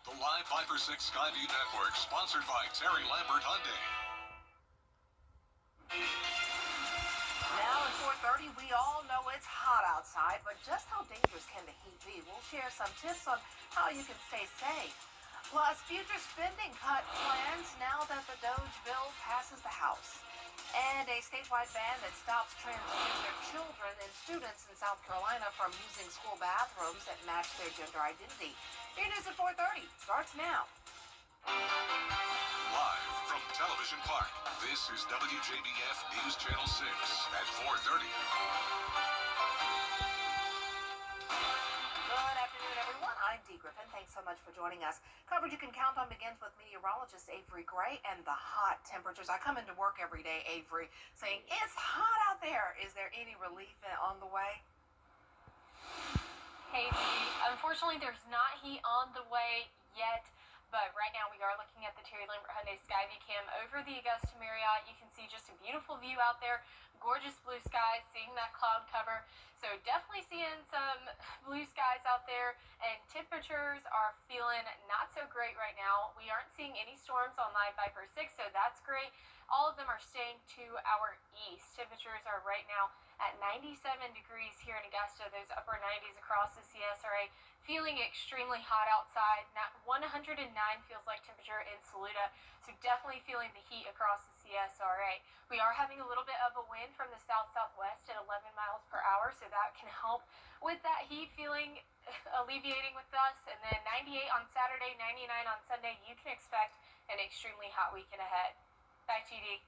The live 5 for 6 Skyview Network, sponsored by Terry Lambert Hyundai. Now at 4:30, we all know it's hot outside, but just how dangerous can the heat be? We'll share some tips on how you can stay safe. Plus, future spending cut plans now that the DOGE bill passes the House. And a statewide ban that stops transgender children and students in South Carolina from using school bathrooms that match their gender identity. Your news at 4:30 starts now. Live from Television Park, this is WJBF News Channel 6 at 4:30. Good afternoon, everyone. I'm Dee Griffin. Thanks so much for joining us. Coverage you can count on begins with meteorologist Avery Gray and the hot temperatures. I come into work every day, Avery, saying it's hot out there. Is there any relief on the way? Hey, Dee. Unfortunately, there's not heat on the way yet, but right now we are looking at the Terry Lambert Hyundai Skyview Cam over the Augusta Marriott. You can see just a beautiful view out there, gorgeous blue skies, seeing that cloud cover. So definitely seeing some blue skies out there, and temperatures are feeling not so great right now. We aren't seeing any storms on Live 5 for 6, so that's great. All of them are staying to our east. Temperatures are right now at 97 degrees here in Augusta, those upper 90s across the CSRA. Feeling extremely hot outside. 109 feels like temperature in Saluda, so definitely feeling the heat across the CSRA. We are having a little bit of a wind from the south-southwest at 11 miles per hour, so that can help with that heat feeling alleviating with us. And then 98 on Saturday, 99 on Sunday. You can expect an extremely hot weekend ahead. Back to you, Dee.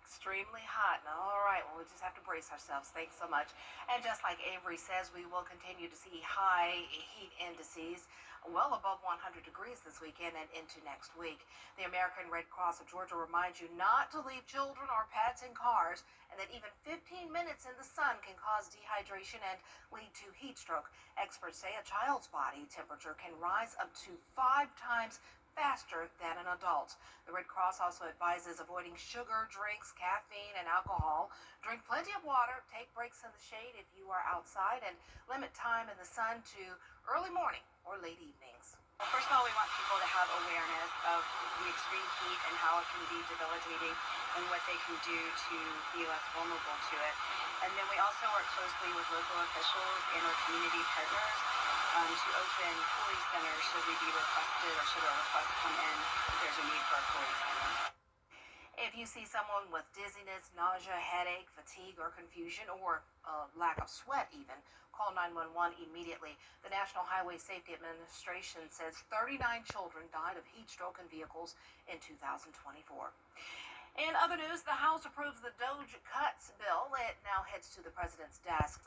Extremely hot. All right, well, we just have to brace ourselves. Thanks so much. And just like Avery says, we will continue to see high heat indices well above 100 degrees this weekend and into next week. The American Red Cross of Georgia reminds you not to leave children or pets in cars, and that even 15 minutes in the sun can cause dehydration and lead to heat stroke. Experts say a child's body temperature can rise up to 5 times faster than an adult. The Red Cross also advises avoiding sugar, drinks, caffeine, and alcohol. Drink plenty of water, take breaks in the shade if you are outside, and limit time in the sun to early morning or late evenings. First of all, we want people to have awareness of the extreme heat and how it can be debilitating and what they can do to be less vulnerable to it. And then we also work closely with local officials and our community partners to open cooling centers should we be requested or should a request come in if there's a need for a cooling center. If you see someone with dizziness, nausea, headache, fatigue, or confusion, or lack of sweat even, call 911 immediately. The National Highway Safety Administration says 39 children died of heat stroke in vehicles in 2024. In other news, the House approves the DOGE cuts bill. It now heads to the president's desk.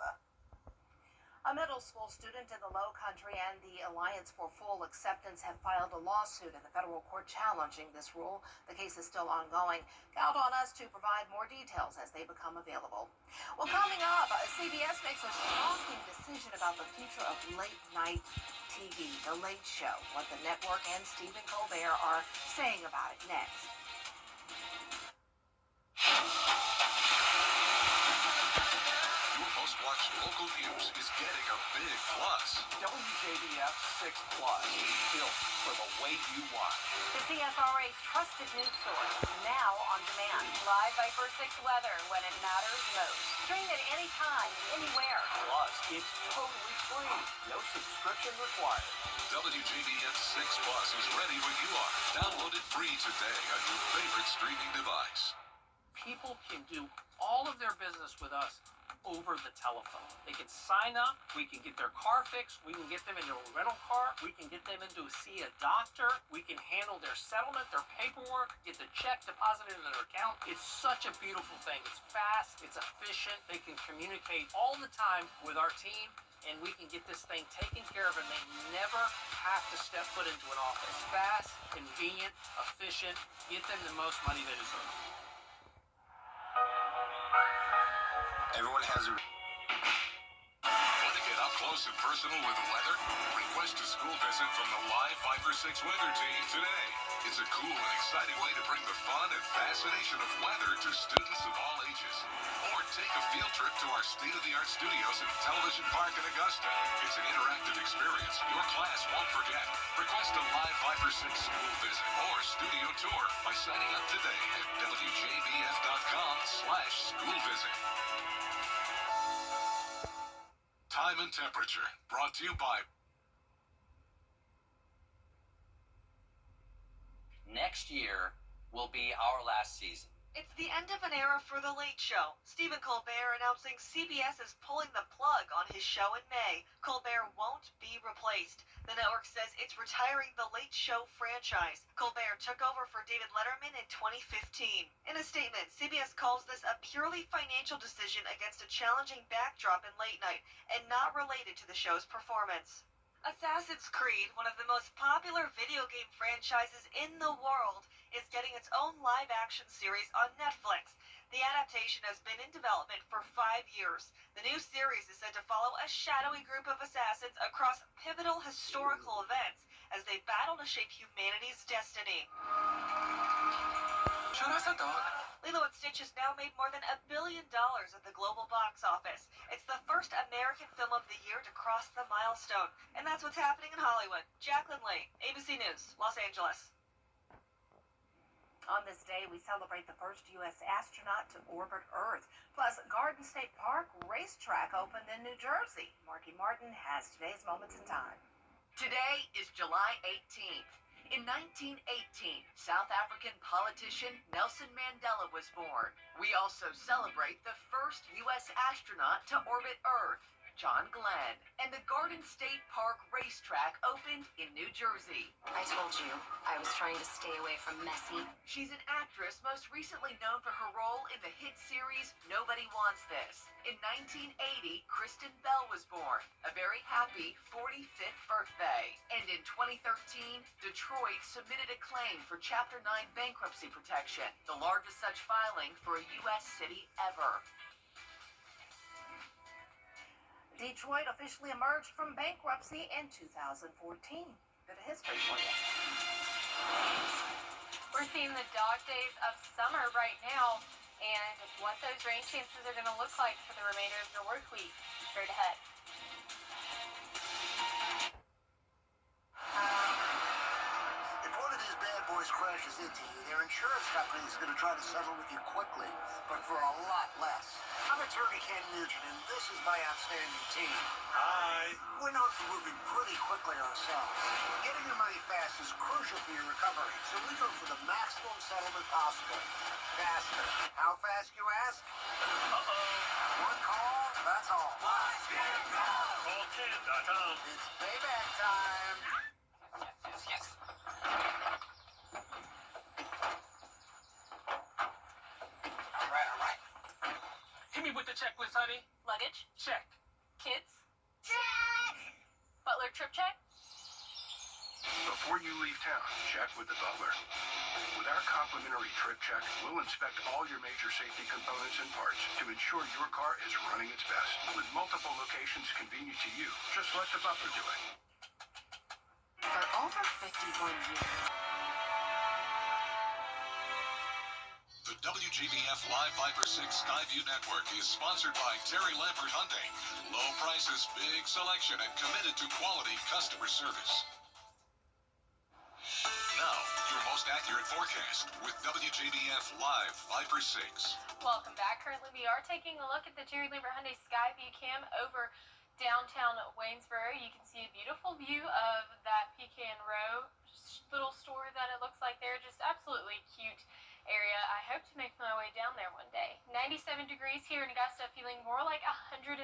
A middle school student in the Low Country and the Alliance for Full Acceptance have filed a lawsuit in the federal court challenging this rule. The case is still ongoing. Count on us to provide more details as they become available. Well, coming up, CBS makes a shocking decision about the future of late-night TV, The Late Show. What the network and Stephen Colbert are saying about it next. Most-watched local news is getting a big plus. WJBF 6 Plus, built for the way you watch. The CSRA's trusted news source, now on demand. Live 5 for 6 weather when it matters most. Stream it anytime, anywhere. Plus, it's totally free. No subscription required. WJBF 6 Plus is ready when you are. Download it free today on your favorite streaming device. People can do all of their business with us over the telephone. They can sign up, we can get their car fixed, we can get them into a rental car, we can get them into see a doctor, we can handle their settlement, their paperwork, get the check deposited into their account. It's such a beautiful thing. It's fast, it's efficient, they can communicate all the time with our team, and we can get this thing taken care of, and they never have to step foot into an office. Fast, convenient, efficient, get them the most money they deserve. Everyone has a... Want to get up close and personal with the weather? Request a school visit from the live 5 for 6 weather team today. It's a cool and exciting way to bring the fun and fascination of weather to students of all ages. Or take a field trip to our state-of-the-art studios at Television Park in Augusta. It's an interactive experience your class won't forget. Request Request a live Viper 6 school visit or studio tour by signing up today at WJBF.com/school visit. Time and temperature brought to you by. Next year will be our last season. It's the end of an era for The Late Show. Stephen Colbert announcing CBS is pulling the plug on his show in May. Colbert won't be replaced. The network says it's retiring the Late Show franchise. Colbert took over for David Letterman in 2015. In a statement, CBS calls this a purely financial decision against a challenging backdrop in late night and not related to the show's performance. Assassin's Creed, one of the most popular video game franchises in the world, is getting its own live-action series on Netflix. The adaptation has been in development for 5 years. The new series is said to follow a shadowy group of assassins across pivotal historical events as they battle to shape humanity's destiny. Should I say dog? Lilo & Stitch has now made more than $1 billion at the global box office. It's the first American film of the year to cross the milestone. And that's what's happening in Hollywood. Jacqueline Lee, ABC News, Los Angeles. On this day, we celebrate the first U.S. astronaut to orbit Earth. Plus, Garden State Park racetrack opened in New Jersey. Marky Martin has today's moments in time. Today is July 18th. In 1918, South African politician Nelson Mandela was born. We also celebrate the first U.S. astronaut to orbit Earth, John Glenn. And the Garden State Park racetrack opened in New Jersey. I told you, I was trying to stay away from messy. She's an actress most recently known for her role in the hit series Nobody Wants This. In 1980, Kristen Bell was born, a very happy 45th birthday. And in 2013, Detroit submitted a claim for Chapter 9 bankruptcy protection, the largest such filing for a U.S. city ever. Detroit officially emerged from bankruptcy in 2014. Bit of history for you. We're seeing the dog days of summer right now, and what those rain chances are going to look like for the remainder of the work week. Straight ahead. If one of these bad boys crashes into you, their insurance company is going to try to settle with you quickly, but for a lot less. I'm attorney Ken Nugent, and this is my outstanding team. Hi. We're known for moving pretty quickly ourselves. Getting your money fast is crucial for your recovery, so we go for the maximum settlement possible. Faster. How fast, you ask? One call, that's all. Call Ken.com. It's payback time. Yes. All right. Hit me with the checklist, honey. Luggage? Check. Kids? Check! Butler trip check? Before you leave town, check with the butler. With our complimentary trip check, we'll inspect all your major safety components and parts to ensure your car is running its best. With multiple locations convenient to you, just let the butler do it. For over 51 years. The WJBF Live Viper 6 Skyview Network is sponsored by Terry Lampert Hyundai. Low prices, big selection, and committed to quality customer service. Now, your most accurate forecast with WJBF Live Viper 6. Welcome back. Currently, we are taking a look at the Terry Lampert Hyundai Skyview cam over downtown Waynesboro. You can see a beautiful view of that Pecan Row little store that it looks like there. Just absolutely cute area. I hope to make my way down there one day. 97 degrees here in Augusta, feeling more like 104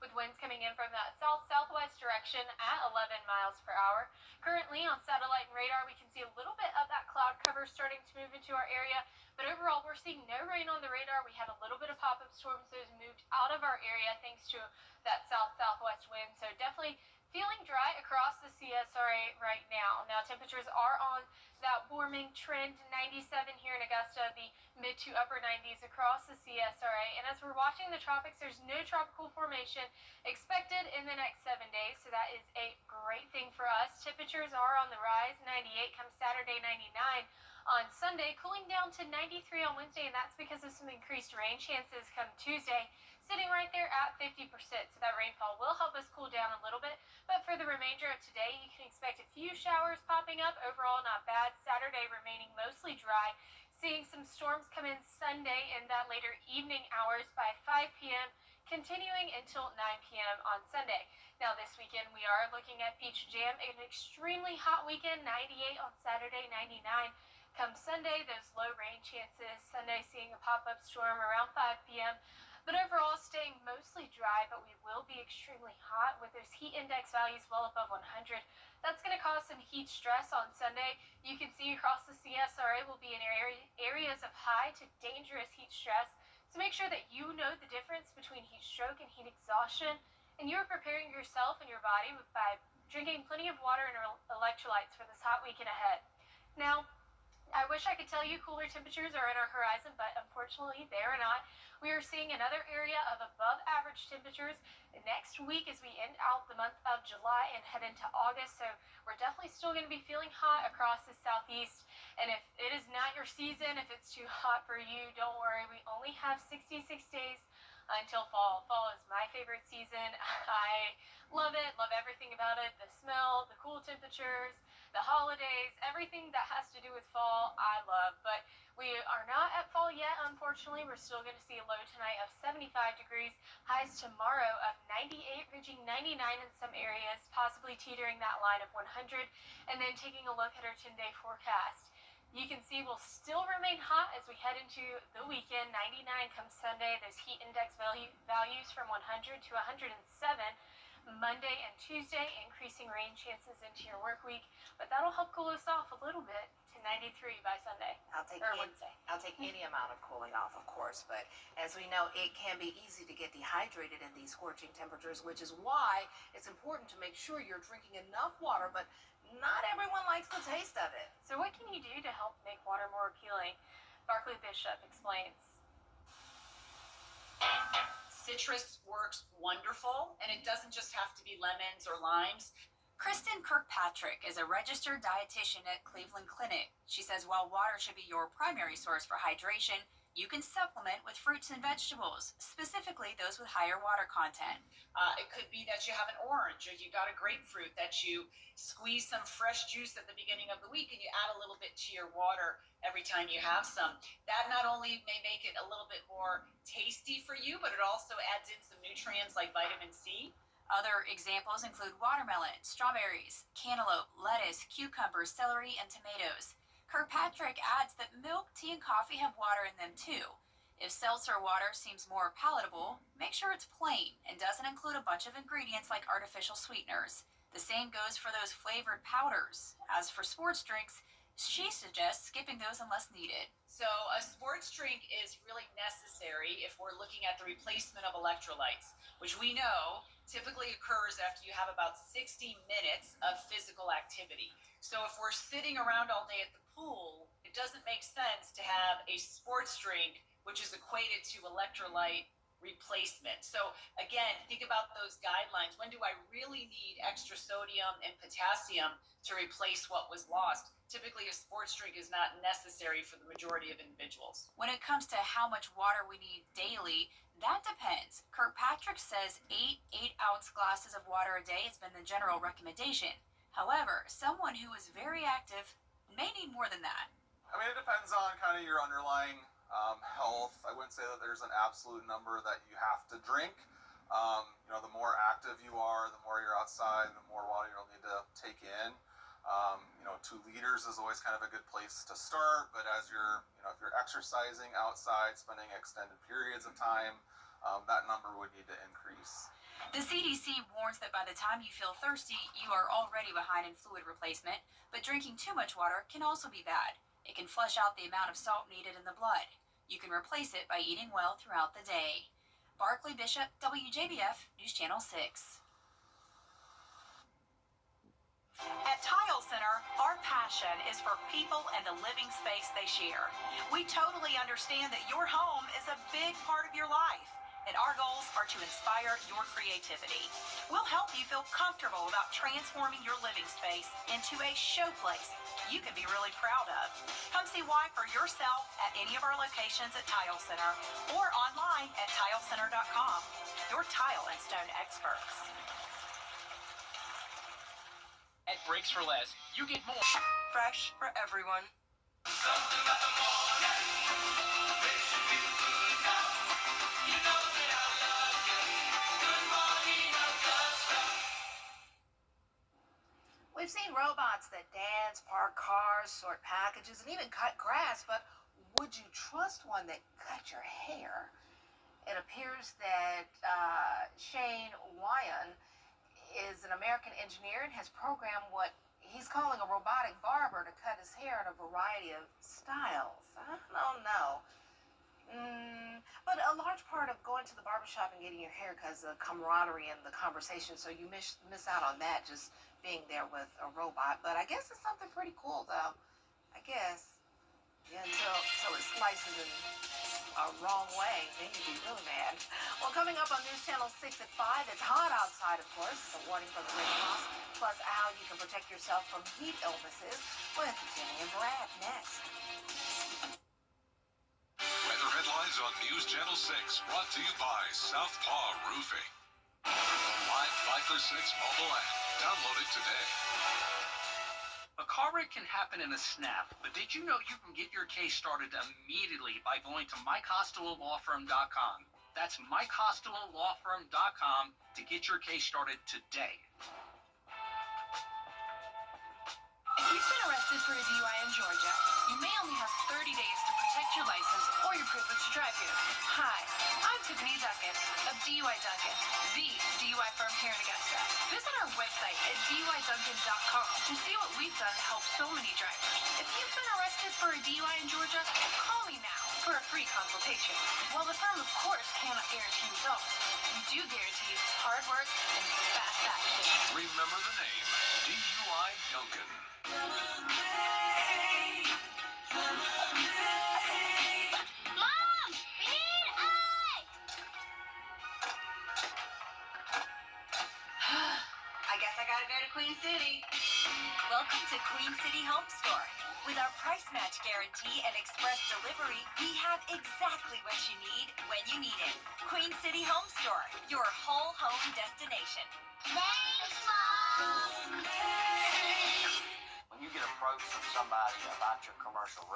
with winds coming in from that south-southwest direction at 11 miles per hour. Currently on satellite and radar, we can see a little bit of that cloud cover starting to move into our area, but overall we're seeing no rain on the radar. We had a little bit of pop-up storms. Those moved out of our area thanks to that south-southwest wind, so definitely feeling dry across the CSRA right now. Now temperatures are on that warming trend, 97 here in Augusta, the mid to upper 90s across the CSRA. And as we're watching the tropics, there's no tropical formation expected in the next 7 days, so that is a great thing for us. Temperatures are on the rise, 98 comes Saturday, 99 on Sunday, cooling down to 93 on Wednesday, and that's because of some increased rain chances come Tuesday, sitting right there at 50%. So that rainfall will help us cool down a little bit, but for the remainder of today, you can expect a few showers popping up. Overall, not bad. Saturday remaining mostly dry. Seeing some storms come in Sunday in that later evening hours by 5 p.m., continuing until 9 p.m. on Sunday. Now, this weekend, we are looking at Peach Jam, an extremely hot weekend, 98 on Saturday, 99. Come Sunday, those low rain chances. Sunday, seeing a pop-up storm around 5 p.m., but overall staying mostly dry, but we will be extremely hot with those heat index values well above 100. That's going to cause some heat stress on Sunday. You can see across the CSRA will be in areas of high to dangerous heat stress. So make sure that you know the difference between heat stroke and heat exhaustion, and you're preparing yourself and your body by drinking plenty of water and electrolytes for this hot weekend ahead. Now, I wish I could tell you cooler temperatures are in our horizon, but unfortunately they are not. We are seeing another area of above average temperatures next week as we end out the month of July and head into August. So we're definitely still going to be feeling hot across the southeast. And if it is not your season, if it's too hot for you, don't worry. We only have 66 days until fall. Fall is my favorite season. I love it, love everything about it. The smell, the cool temperatures, the holidays, everything that has to do with fall, I love. But we are not at fall yet, unfortunately. We're still going to see a low tonight of 75 degrees, highs tomorrow of 98, reaching 99 in some areas, possibly teetering that line of 100. And then taking a look at our 10-day forecast, you can see we'll still remain hot as we head into the weekend. 99 comes Sunday. Those heat index values from 100 to 107. Monday and Tuesday, increasing rain chances into your work week, but that'll help cool us off a little bit to 93 by Sunday. Wednesday. I'll take any amount of cooling off, of course, but as we know, it can be easy to get dehydrated in these scorching temperatures, which is why it's important to make sure you're drinking enough water, but not everyone likes the taste of it. So what can you do to help make water more appealing? Barclay Bishop explains. Citrus works wonderful, and it doesn't just have to be lemons or limes. Kristen Kirkpatrick is a registered dietitian at Cleveland Clinic. She says while water should be your primary source for hydration, you can supplement with fruits and vegetables, specifically those with higher water content. It could be that you have an orange or you got a grapefruit, that you squeeze some fresh juice at the beginning of the week and you add a little bit to your water every time you have some. That not only may make it a little bit more tasty for you, but it also adds in some nutrients like vitamin C. Other examples include watermelon, strawberries, cantaloupe, lettuce, cucumbers, celery, and tomatoes. Kirkpatrick adds that milk, tea, and coffee have water in them too. If seltzer water seems more palatable, make sure it's plain and doesn't include a bunch of ingredients like artificial sweeteners. The same goes for those flavored powders. As for sports drinks, she suggests skipping those unless needed. So a sports drink is really necessary if we're looking at the replacement of electrolytes, which we know typically occurs after you have about 60 minutes of physical activity. So if we're sitting around all day at the pool, it doesn't make sense to have a sports drink which is equated to electrolyte replacement. So again, think about those guidelines. When do I really need extra sodium and potassium to replace what was lost? Typically, a sports drink is not necessary for the majority of individuals. When it comes to how much water we need daily, that depends. Kirkpatrick says 8 8-ounce glasses of water a day has been the general recommendation. However, someone who is very active may need more than that. I mean, it depends on kind of your underlying health. I wouldn't say that there's an absolute number that you have to drink. The more active you are, the more you're outside, the more water you'll need to take in. 2 liters is always kind of a good place to start, but as if you're exercising outside, spending extended periods of time, that number would need to increase. The CDC warns that by the time you feel thirsty, you are already behind in fluid replacement, but drinking too much water can also be bad. It can flush out the amount of salt needed in the blood. You can replace it by eating well throughout the day. Barclay Bishop, WJBF, News Channel 6. At Tile Center, our passion is for people and the living space they share. We totally understand that your home is a big part of your life, and our goals are to inspire your creativity. We'll help you feel comfortable about transforming your living space into a showplace you can be really proud of. Come see why for yourself at any of our locations at Tile Center or online at tilecenter.com. Your tile and stone experts. At brakes for less. You get more. Fresh for everyone. We've seen robots that dance, park cars, sort packages, and even cut grass, but would you trust one that cut your hair? It appears that Shane Wyan is an American engineer and has programmed what he's calling a robotic barber to cut his hair in a variety of styles. I don't know. But a large part of going to the barbershop and getting your hair cut is the camaraderie and the conversation, so you miss out on that just being there with a robot. But I guess it's something pretty cool, though. I guess. Yeah, until it slices in a wrong way, then you'd be really mad. Well, coming up on News Channel 6 at 5, it's hot outside, of course. It's a warning from the Red Cross, plus how you can protect yourself from heat illnesses with Jenny and Brad next. Weather headlines on News Channel 6, brought to you by Southpaw Roofing. Live 5 for 6 mobile app. Download it today. A car wreck can happen in a snap, but did you know you can get your case started immediately by going to MikeHostelowLawFirm.com? That's MikeHostelowLawFirm.com to get your case started today. If you've been arrested for a DUI in Georgia, you may only have 30 days to protect your license or your privilege to drive here. Hi, I'm Tiffany Duncan of DUI Duncan, the DUI firm here in Augusta. Visit our website at DUIDuncan.com to see what we've done to help so many drivers. If you've been arrested for a DUI in Georgia, call me now for a free consultation. While the firm, of course, cannot guarantee results, we do guarantee hard work and fast action. Remember the name, DUI Duncan. Mom, we need ice! I guess I gotta go to Queen City. Welcome to Queen City Home Store. With our price match guarantee and express delivery, we have exactly what you need when you need it. Queen City Home Store, your whole home destination. Thanks, Mom! When you get approached from somebody about your commercial roof,